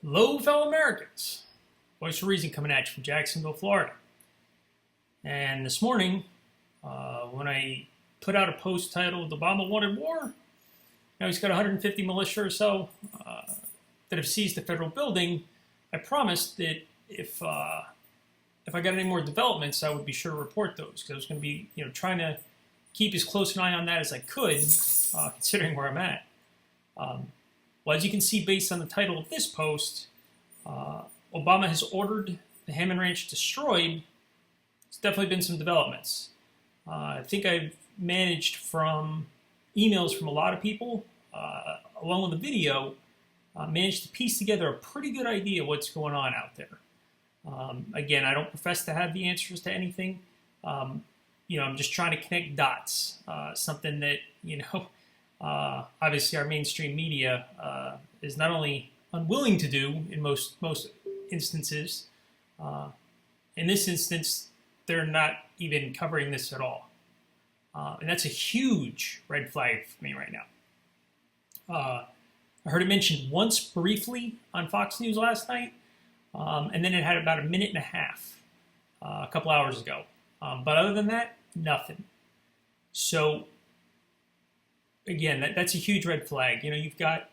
Hello, fellow Americans. Voice of Reason coming at you from Jacksonville, Florida. And this morning, when I put out a post titled "Obama Wanted War," now he's got 150 militia or so that have seized the federal building. I promised that if I got any more developments, I would be sure to report those, because I was going to be, trying to keep as close an eye on that as I could, considering where I'm at. Well, as you can see, based on the title of this post, Obama has ordered the Hammond Ranch destroyed. There's definitely been some developments. I think I've managed, from emails from a lot of people, along with the video, managed to piece together a pretty good idea of what's going on out there. Again, I don't profess to have the answers to anything. I'm just trying to connect dots. Something that, obviously our mainstream media is not only unwilling to do in most instances. In this instance, they're not even covering this at all. And that's a huge red flag for me right now. I heard it mentioned once briefly on Fox News last night, and then it had about a minute and a half a couple hours ago. But other than that, nothing. So, again, that's a huge red flag. You've got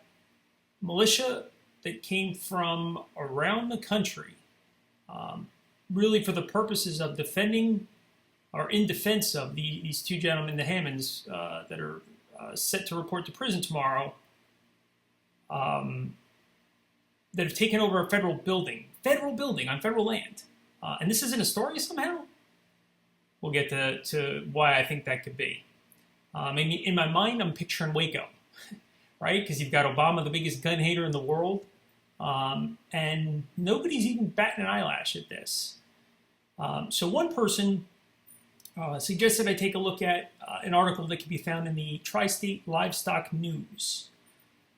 militia that came from around the country, really for the purposes of defending, or in defense of, these two gentlemen, the Hammonds, that are set to report to prison tomorrow, that have taken over a federal building on federal land. And this isn't Astoria somehow? We'll get to why I think that could be. In my mind, I'm picturing Waco, right? Because you've got Obama, the biggest gun hater in the world, and nobody's even batting an eyelash at this. So one person suggested I take a look at an article that can be found in the Tri-State Livestock News.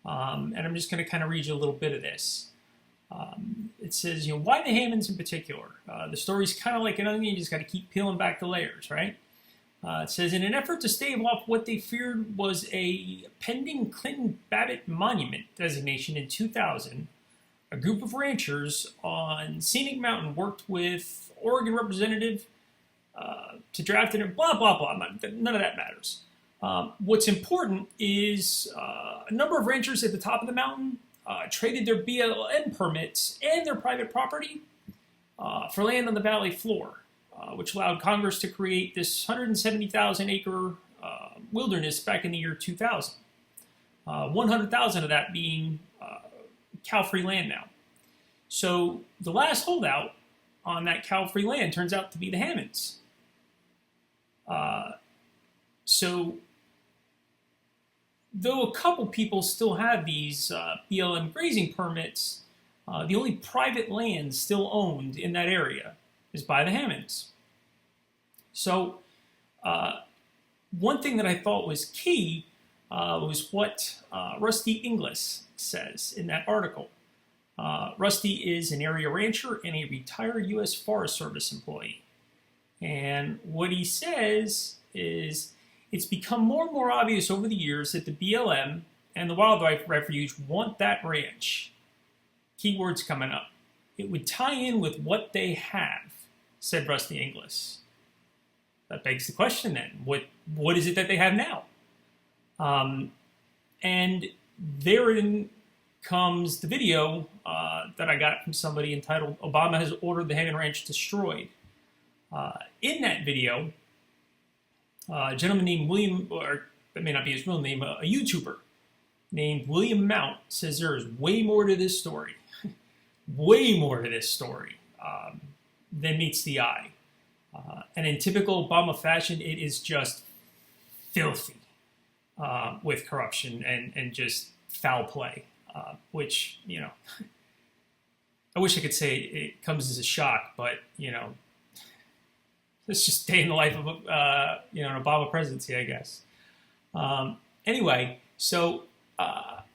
And I'm just going to kind of read you a little bit of this. It says, why the Hammonds in particular? The story's kind of like an onion. You just got to keep peeling back the layers, right? It says, in an effort to stave off what they feared was a pending Clinton-Babbitt monument designation in 2000, a group of ranchers on Scenic Mountain worked with Oregon representative to draft it, and blah, blah, blah. None of that matters. What's important is a number of ranchers at the top of the mountain traded their BLM permits and their private property for land on the valley floor, which allowed Congress to create this 170,000-acre wilderness back in the year 2000. 100,000 of that being cow-free land now. So the last holdout on that cow-free land turns out to be the Hammonds. So though a couple people still have these BLM grazing permits, the only private land still owned in that area is by the Hammonds. So one thing that I thought was key was what Rusty Inglis says in that article. Rusty is an area rancher and a retired U.S. Forest Service employee. And what he says is, it's become more and more obvious over the years that the BLM and the wildlife refuge want that ranch. Keywords coming up. It would tie in with what they have, said Rusty Inglis. That begs the question then, what is it that they have now? And therein comes the video that I got from somebody entitled, "Obama has ordered the Hammond Ranch destroyed." In that video, a gentleman named William, or that may not be his real name, a YouTuber named William Mount, says there is way more to this story. Way more to this story than meets the eye. And in typical Obama fashion, it is just filthy with corruption and just foul play, which, I wish I could say it comes as a shock, but, it's just day in the life of, an Obama presidency, I guess. Anyway, so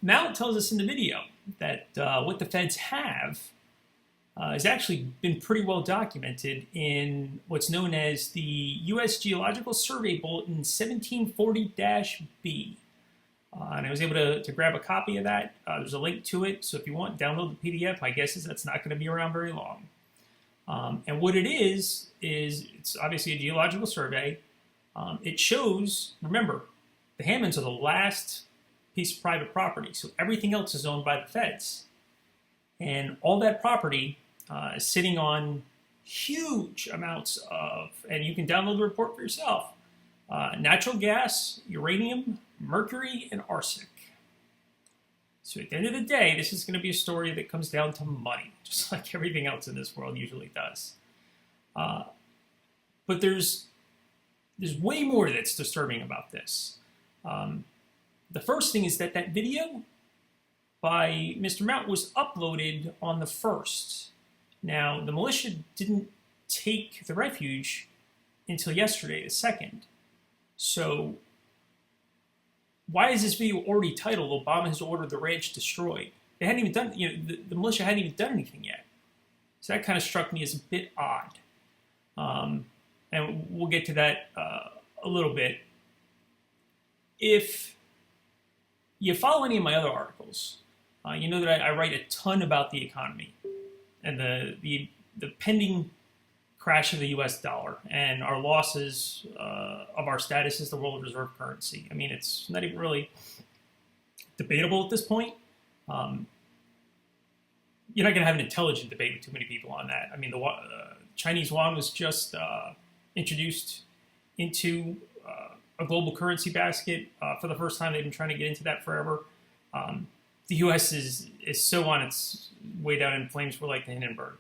Mount tells us in the video that what the feds have has actually been pretty well documented in what's known as the U.S. Geological Survey Bulletin 1740-B. And I was able to grab a copy of that. There's a link to it, so if you want, download the PDF. My guess is that's not going to be around very long. And what it is it's obviously a geological survey. It shows, remember, the Hammonds are the last piece of private property, so everything else is owned by the feds. And all that property is sitting on huge amounts of, and you can download the report for yourself, natural gas, uranium, mercury, and arsenic. So at the end of the day, this is going to be a story that comes down to money, just like everything else in this world usually does. But there's way more that's disturbing about this. The first thing is that video by Mr. Mount was uploaded on the 1st. Now, the militia didn't take the refuge until yesterday, the 2nd. So why is this video already titled, Obama has ordered the ranch destroyed? They hadn't even done, the militia hadn't even done anything yet. So that kind of struck me as a bit odd. And we'll get to that a little bit. If you follow any of my other articles, you know that I write a ton about the economy and the pending crash of the U.S. dollar and our losses of our status as the world reserve currency. I mean, it's not even really debatable at this point. You're not going to have an intelligent debate with too many people on that. I mean, the Chinese yuan was just introduced into a global currency basket for the first time. They've been trying to get into that forever. The U.S. is so on its way down in flames. We're like the Hindenburg.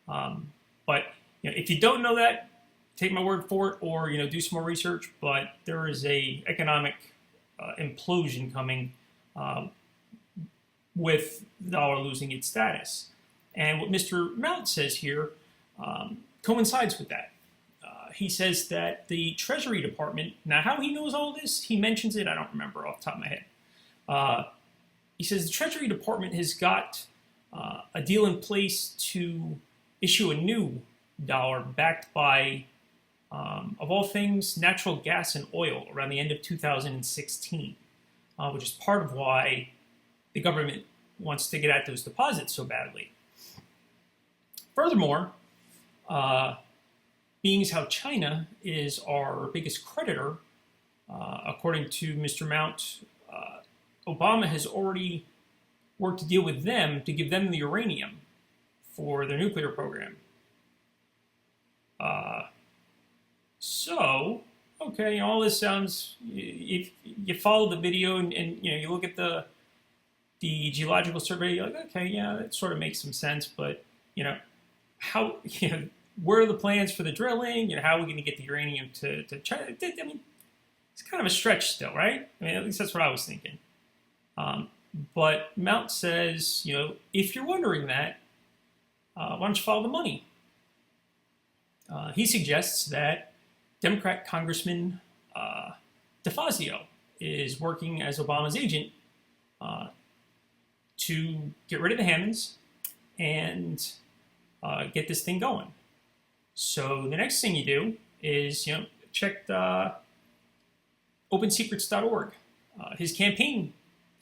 But if you don't know that, take my word for it, or do some more research. But there is a economic implosion coming with the dollar losing its status. And what Mr. Mount says here coincides with that. He says that the Treasury Department, now how he knows all this, he mentions it, I don't remember off the top of my head. He says the Treasury Department has got a deal in place to issue a new dollar backed by, of all things, natural gas and oil around the end of 2016, which is part of why the government wants to get at those deposits so badly. Furthermore, being as how China is our biggest creditor, according to Mr. Mount, Obama has already worked to deal with them to give them the uranium for their nuclear program. So, okay, all this sounds, if you follow the video and you look at the geological survey, you're like, okay, yeah, that sort of makes some sense, but, how, where are the plans for the drilling? How are we going to get the uranium to China? I mean, it's kind of a stretch still, right? I mean, at least that's what I was thinking. But Mount says, if you're wondering that, why don't you follow the money? He suggests that Democrat Congressman DeFazio is working as Obama's agent to get rid of the Hammonds and get this thing going. So the next thing you do is, check OpenSecrets.org, his campaign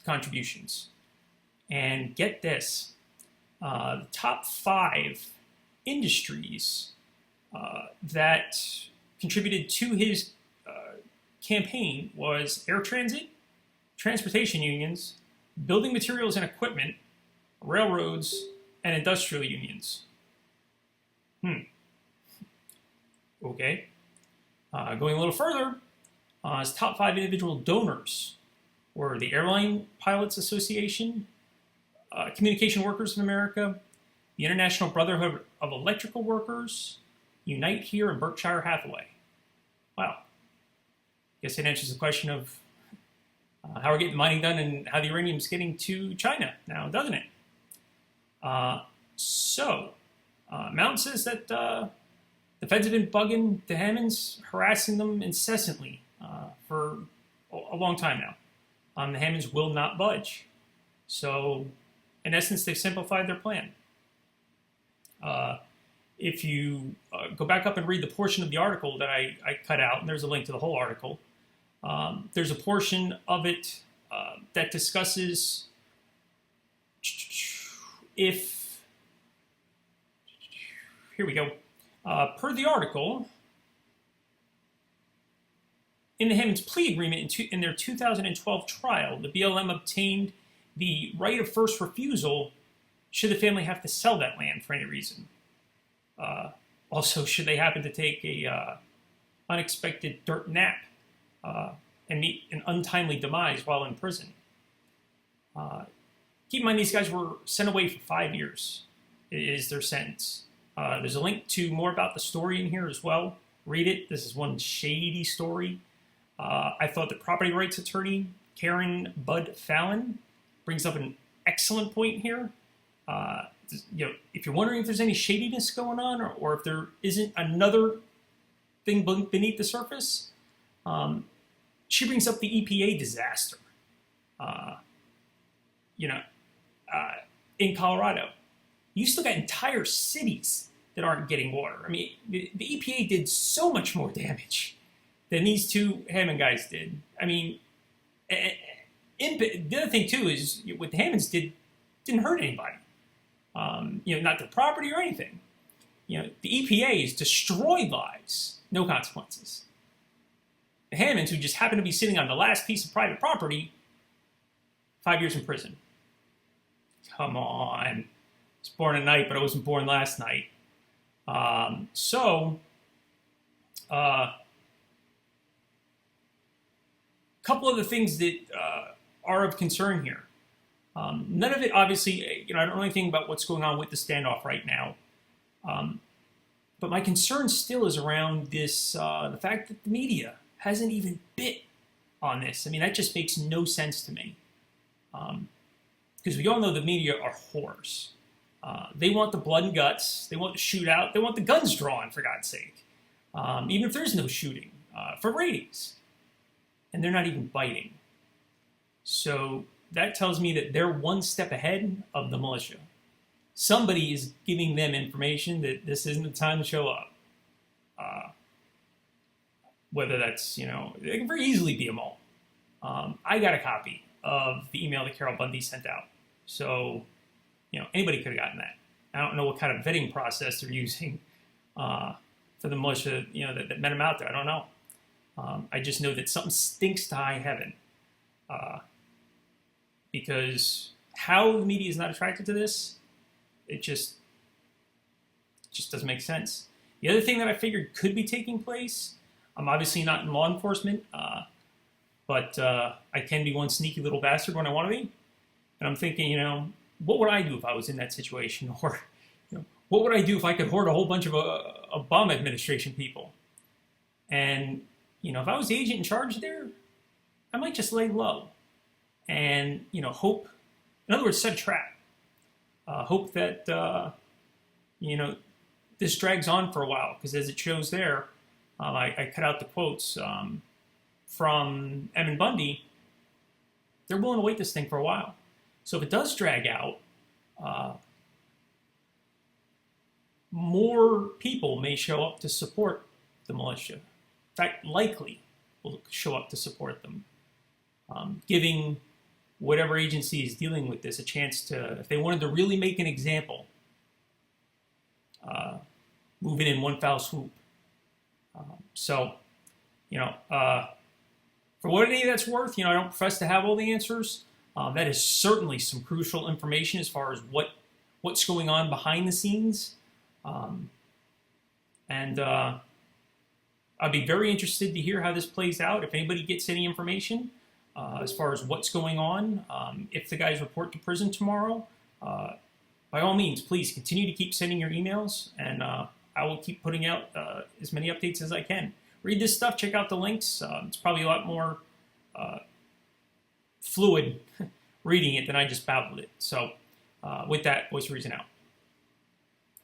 contributions, and get this: the top 5 industries that contributed to his campaign was air transit, transportation unions, building materials and equipment, railroads, and industrial unions. Okay. Going a little further, his top 5 individual donors were the Airline Pilots Association, Communication Workers of America, the International Brotherhood of Electrical Workers, Unite Here, and Berkshire Hathaway. Wow. Guess that answers the question of how we're getting mining done and how the uranium's getting to China now, doesn't it? Mount says that the feds have been bugging the Hammonds, harassing them incessantly for a long time now. The Hammonds will not budge. So, in essence, they've simplified their plan. If you go back up and read the portion of the article that I cut out, and there's a link to the whole article, there's a portion of it that discusses if, here we go, per the article, in the Hammonds plea agreement in their 2012 trial, the BLM obtained the right of first refusal should the family have to sell that land for any reason. Also, should they happen to take a unexpected dirt nap and meet an untimely demise while in prison. Keep in mind, these guys were sent away for 5 years, is their sentence. There's a link to more about the story in here as well. Read it. This is one shady story. I thought the property rights attorney, Karen Bud Fallon, brings up an excellent point here. If you're wondering if there's any shadiness going on, or if there isn't another thing beneath the surface, she brings up the EPA disaster. In Colorado, you still got entire cities that aren't getting water. I mean, the EPA did so much more damage than these two Hammond guys did. I mean, the other thing too is what the Hammonds didn't hurt anybody. Not their property or anything. The EPA has destroyed lives, no consequences. The Hammonds, who just happened to be sitting on the last piece of private property, 5 years in prison. Come on. I was born at night, but I wasn't born last night. Couple of the things that are of concern here. None of it, obviously, I don't know anything about what's going on with the standoff right now. But my concern still is around this, the fact that the media hasn't even bit on this. I mean, that just makes no sense to me. Because we all know the media are whores. They want the blood and guts. They want the shootout. They want the guns drawn, for God's sake. Even if there's no shooting, for ratings. And they're not even biting. So that tells me that they're one step ahead of the militia. Somebody is giving them information that this isn't the time to show up. Whether that's, it can very easily be a mole. I got a copy of the email that Carol Bundy sent out. So, anybody could have gotten that. I don't know what kind of vetting process they're using for the militia, that met him out there. I don't know. I just know that something stinks to high heaven. Because how the media is not attracted to this, it just doesn't make sense. The other thing that I figured could be taking place, I'm obviously not in law enforcement, but I can be one sneaky little bastard when I want to be. And I'm thinking, what would I do if I was in that situation? Or, what would I do if I could hoard a whole bunch of Obama administration people? And, if I was the agent in charge there, I might just lay low. And, hope, in other words, set a trap. Hope that, this drags on for a while. Because as it shows there, I cut out the quotes from Hammond Bundy. They're willing to wait this thing for a while. So if it does drag out, more people may show up to support the militia. In fact, likely will show up to support them. Giving whatever agency is dealing with this a chance to, if they wanted to really make an example, move it in one foul swoop. For what any of that's worth, I don't profess to have all the answers. That is certainly some crucial information as far as what's going on behind the scenes. I'd be very interested to hear how this plays out. If anybody gets any information as far as what's going on, if the guys report to prison tomorrow, by all means, please continue to keep sending your emails, and I will keep putting out as many updates as I can. Read this stuff, check out the links. It's probably a lot more fluid reading it than I just babbled it. So with that, voice of reason out.